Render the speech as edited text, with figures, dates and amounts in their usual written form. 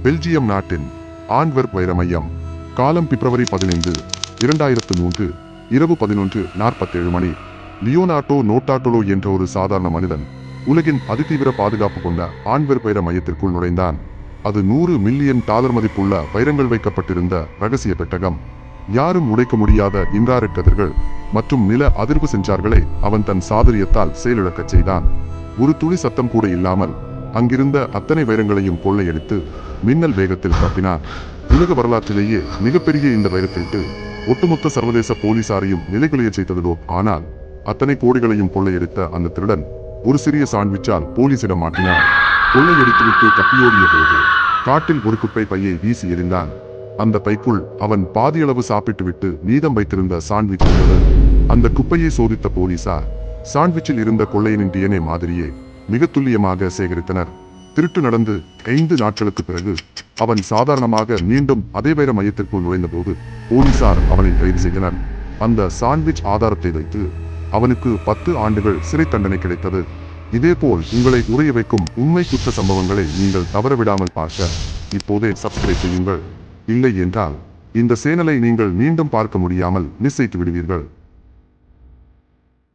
Belgium நாட்டின் Antwerp வைர மையம். காலம் பிப்ரவரி 15, 2003, இரவு 11:47 மணி. லியோனார்டோ நோட்டாட்டோலோ என்ற ஒரு சாதாரண மனிதன் உலகின் அதிதீவிர பாதுகாப்பு கொண்ட ஆண்ட்வெர்ப் வைர மையத்திற்குள் நுழைந்தான். அது $100 மில்லியன் மதிப்புள்ள வைரங்கள் வைக்கப்பட்டிருந்த ரகசிய பெட்டகம். யாரும் உடைக்க முடியாத இன்ஃப்ராரெட் கதிர்கள் மற்றும் நில அதிர்வு சென்சார்களை அவன் தன் சாதுரியத்தால் செயலிழக்கச் செய்தான். ஒரு துளி சத்தம் கூட இல்லாமல் அங்கிருந்த அத்தனை வைரங்களையும் கொள்ளையடித்து மின்னல் வேகத்தில் தப்பினார். உலக வரலாற்றிலேயே மிகப்பெரிய இந்த வைரத்திற்கு ஒட்டுமொத்த சர்வதேச போலீசாரையும் நிலைகுலைய செய்ததோ. ஆனால் அத்தனை கோடிகளையும் கொள்ளையடித்த அந்த திருடன் ஒரு சிறிய சாண்ட்விச்சால் போலீசிடம் மாட்டினார். கொள்ளையடித்துவிட்டு தப்பியோடிய போது காட்டில் ஒரு குப்பை பையை வீசி எறிந்தான். அந்த பைக்குள் அவன் பாதியளவு சாப்பிட்டுவிட்டு மீதம் வைத்திருந்த சாண்ட்விச் இருந்தது. அந்த குப்பையை சோதித்த போலீசார் சாண்ட்விச்சில் இருந்த கொள்ளையனின் DNA மாதிரியே மிக துல்லியமாக சேகரித்தனர். திருட்டு நடந்து 5 நாட்களுக்கு பிறகு அவன் சாதாரணமாக மீண்டும் அதே வைர மையத்திற்குள் நுழைந்தபோது போலீசார் அவனை கைது செய்தனர். அந்த சாண்ட்விச் ஆதாரத்தை வைத்து அவனுக்கு 10 ஆண்டுகள் சிறை தண்டனை கிடைத்தது. இதேபோல் உங்களை உறைய வைக்கும் உண்மை குற்ற சம்பவங்களை நீங்கள் தவறவிடாமல் பார்க்க இப்போதே சப்ஸ்கிரைப் செய்யுங்கள். இல்லை என்றால் இந்த சேனலை நீங்கள் மீண்டும் பார்க்க முடியாமல் மிஸ் செய்து விடுவீர்கள்.